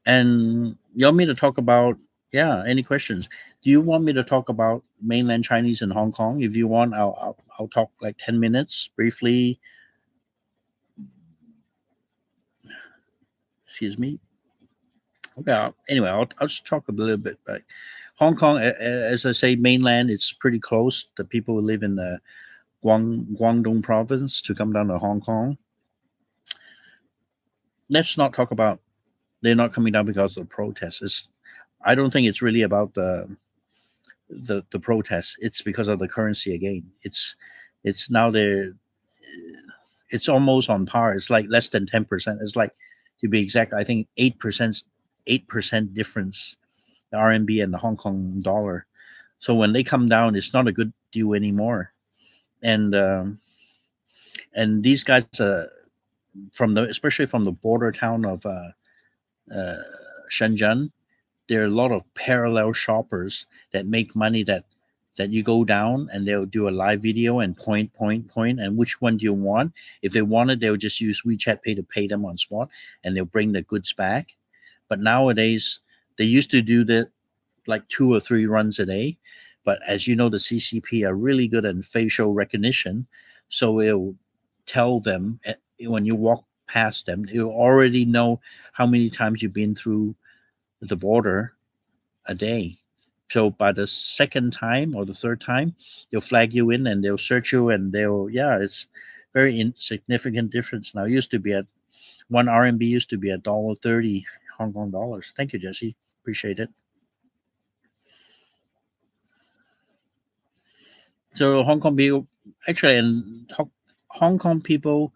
And you want me to talk about, yeah, any questions? Do you want me to talk about mainland Chinese in Hong Kong? If you want, I'll talk like 10 minutes briefly. Excuse me. Okay. Anyway, I'll just talk a little bit. But Hong Kong, as I say, mainland, it's pretty close. The people who live in the Guangdong province to come down to Hong Kong. Let's not talk about they're not coming down because of the protests. I don't think it's really about the protests. It's because of the currency again. It's now they're it's almost on par. It's like less than 10%. It's like, to be exact, I think 8% difference, the RMB and the Hong Kong dollar. So when they come down, it's not a good deal anymore. And these guys, especially from the border town of uh, Shenzhen, there are a lot of parallel shoppers that make money that you go down and they'll do a live video and point, and which one do you want? If they want it, they'll just use WeChat Pay to pay them on spot, and they'll bring the goods back. But nowadays, they used to do that like 2 or 3 runs a day. But as you know, the CCP are really good at facial recognition, so it'll tell them when you walk past them, it'll already know how many times you've been through the border a day. So by the second time or the third time, they'll flag you in and they'll search you and yeah, it's very insignificant difference now. It used to be at one RMB used to be at $1.30 Hong Kong dollars. Thank you, Jesse. Appreciate it. So Hong Kong people, actually, and Hong Kong people,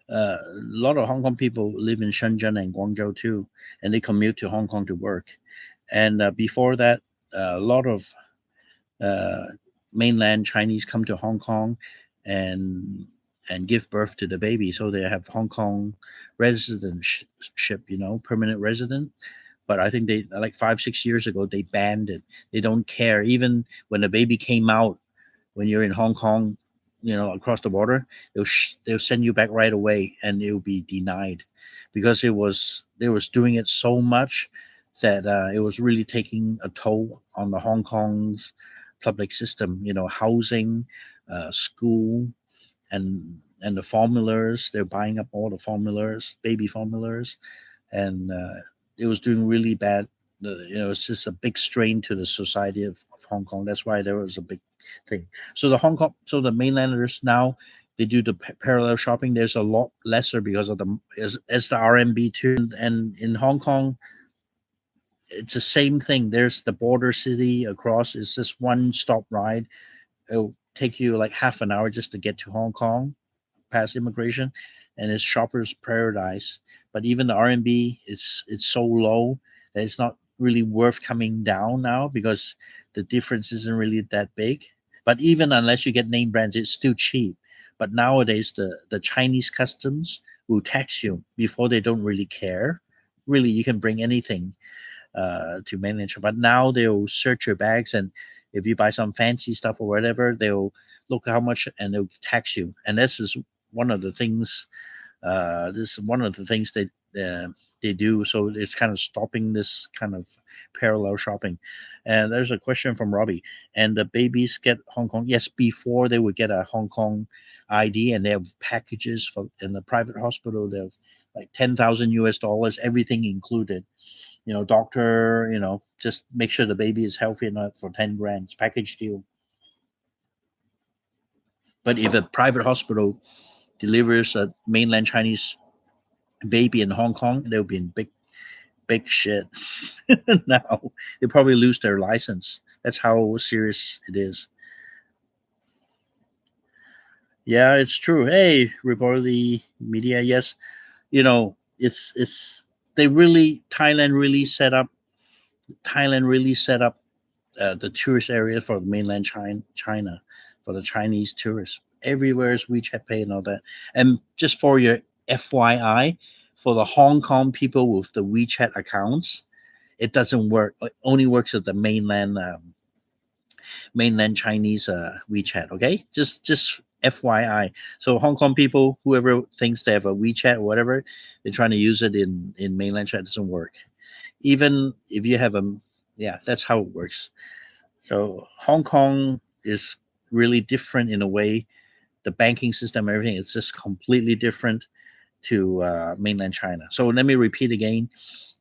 a lot of Hong Kong people live in Shenzhen and Guangzhou too, and they commute to Hong Kong to work. And before that, a lot of uh, mainland Chinese come to Hong Kong and give birth to the baby, so they have Hong Kong residentship, permanent resident. But I think they like 5 6 years ago they banned it. They don't care even when the baby came out. When you're in Hong Kong, across the border, they'll send you back right away, and it'll be denied because they was doing it so much that it was really taking a toll on the Hong Kong's public system. Housing, school, and the formulas. They're buying up all the formulas, baby formulas, and it was doing really bad. It's just a big strain to the society of Hong Kong. That's why there was a big thing. So the mainlanders now, they do the parallel shopping. There's a lot lesser because of the as the RMB too, and in Hong Kong it's the same thing. There's the border city across. It's just one stop ride. It'll take you like half an hour just to get to Hong Kong past immigration, and it's shoppers paradise. But even the RMB, it's so low that it's not really worth coming down now because the difference isn't really that big. But even unless you get name brands, it's still cheap. But nowadays, the Chinese customs will tax you before they don't really care. Really, you can bring anything to mainland China. But now they'll search your bags, and if you buy some fancy stuff or whatever, they'll look how much and they'll tax you. And this is one of the things. This is one of the things they do. So it's kind of stopping this kind of parallel shopping. And there's a question from Robbie. And the babies get Hong Kong? Yes, before they would get a Hong Kong ID, and they have packages for in the private hospital. They have like 10,000 US dollars, everything included. Doctor, just make sure the baby is healthy enough for 10 grand. It's package deal. But if a private hospital delivers a mainland Chinese baby in Hong Kong, they'll be in big shit. Now they probably lose their license. That's how serious it is. Yeah, it's true. Hey, report the media. Yes, it's they really Thailand really set up the tourist area for mainland China for the Chinese tourists. Everywhere is WeChat Pay and all that. And just for your FYI, for the Hong Kong people with the WeChat accounts, it doesn't work. It only works with the mainland Chinese WeChat. Okay, just FYI. So Hong Kong people, whoever thinks they have a WeChat or whatever, they're trying to use it in mainland China. It doesn't work. Even if you have yeah, that's how it works. So Hong Kong is really different in a way. The banking system, everything, it's just completely different to mainland China. So let me repeat again.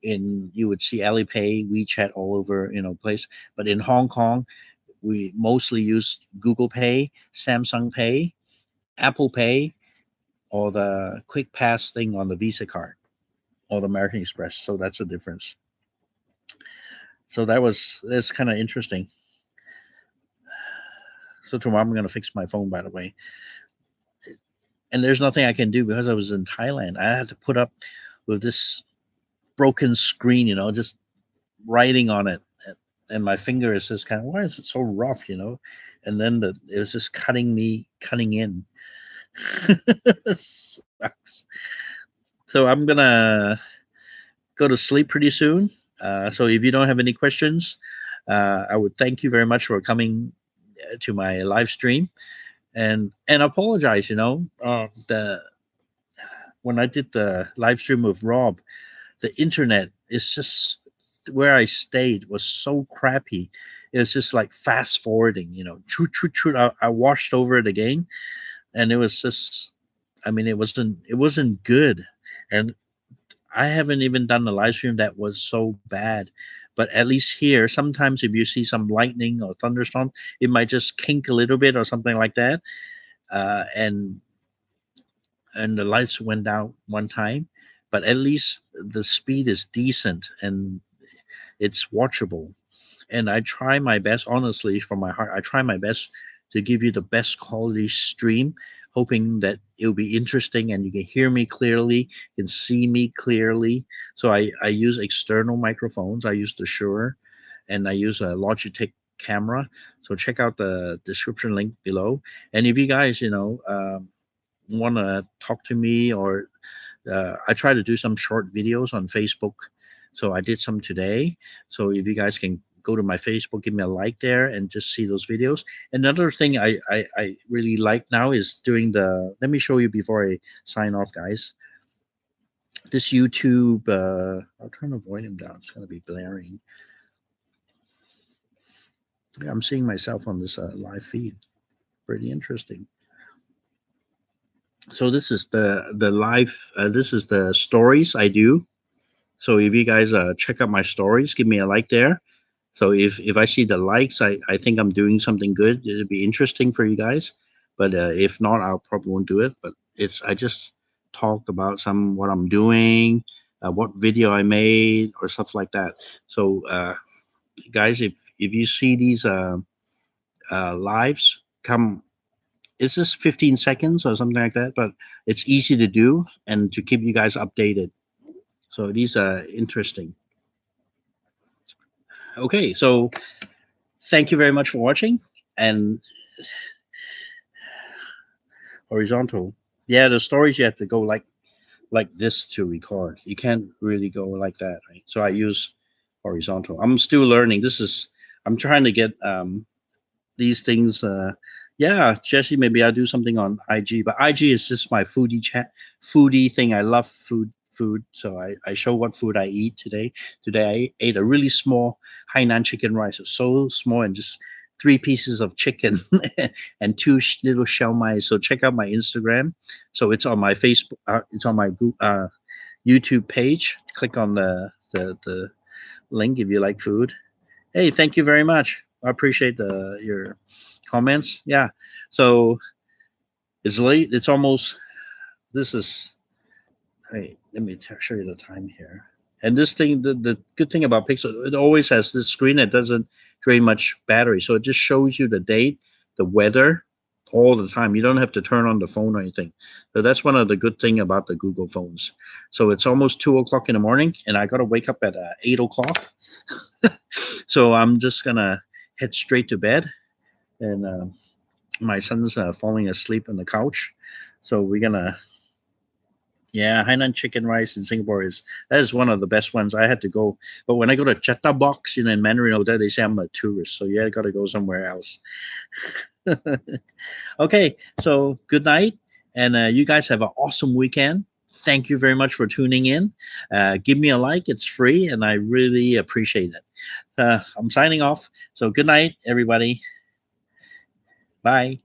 You would see Alipay, WeChat all over place, but in Hong Kong we mostly use Google Pay, Samsung Pay, Apple Pay, or the Quick Pass thing on the Visa card or the American Express. So that's the difference. So that's kind of interesting. So tomorrow I'm going to fix my phone, by the way. And there's nothing I can do because I was in Thailand. I had to put up with this broken screen, just writing on it. And my finger is just kind of, why is it so rough, And then it was just cutting in. It sucks. So I'm going to go to sleep pretty soon. So if you don't have any questions, I would thank you very much for coming to my live stream. And apologize, the when I did the live stream with Rob, the internet is just where I stayed was so crappy. It was just like fast forwarding, I watched over it again, and it was just, I mean, it wasn't good, and I haven't even done the live stream that was so bad. But at least here, sometimes if you see some lightning or thunderstorm, it might just kink a little bit or something like that, and the lights went out one time, but at least the speed is decent and it's watchable. And I try my best, honestly, from my heart, I try my best to give you the best quality stream, hoping that it'll be interesting and you can hear me clearly, you can see me clearly. So I use external microphones. I use the Shure, and I use a Logitech camera. So check out the description link below. And if you guys, want to talk to me, or I try to do some short videos on Facebook. So I did some today. So if you guys can go to my Facebook, give me a like there, and just see those videos. Another thing I really like now is doing let me show you before I sign off, guys. This YouTube, I'll turn the volume down. It's going to be blaring. Yeah, I'm seeing myself on this live feed. Pretty interesting. So this is the live. This is the stories I do. So if you guys check out my stories, give me a like there. So if I see the likes, I think I'm doing something good. It'll be interesting for you guys. But if not, I'll probably won't do it. But I just talk about some what I'm doing, what video I made, or stuff like that. So guys, if you see these lives come, it's just 15 seconds or something like that, but it's easy to do and to keep you guys updated. So these are interesting. Okay, so thank you very much for watching. And horizontal, yeah, the stories you have to go like this to record. You can't really go like that, right? So I use horizontal. I'm still learning. I'm trying to get these things. Yeah, Jesse, maybe I'll do something on IG, but IG is just my foodie thing. I love food. So I show what food I eat today. Today I ate a really small Hainan chicken rice. It's so small and just three pieces of chicken and two little shell mice. So check out my Instagram. So it's on my Facebook. It's on my YouTube page. Click on the link if you like food. Hey, thank you very much. I appreciate your comments. Yeah. So it's late. It's almost. This is. Hey, let me show you the time here. And this thing, the good thing about Pixel, it always has this screen that doesn't drain much battery. So it just shows you the date, the weather, all the time. You don't have to turn on the phone or anything. So that's one of the good thing about the Google phones. So it's almost 2 o'clock in the morning, and I got to wake up at 8 o'clock. So I'm just gonna head straight to bed, and my son's falling asleep on the couch. So we're gonna, yeah, Hainan chicken rice in Singapore is one of the best ones. I had to go, but when I go to Chatta Box in Mandarin Hotel, they say I'm a tourist, so yeah, I got to go somewhere else. Okay, so good night, and you guys have an awesome weekend. Thank you very much for tuning in. Give me a like; it's free, and I really appreciate it. I'm signing off. So good night, everybody. Bye.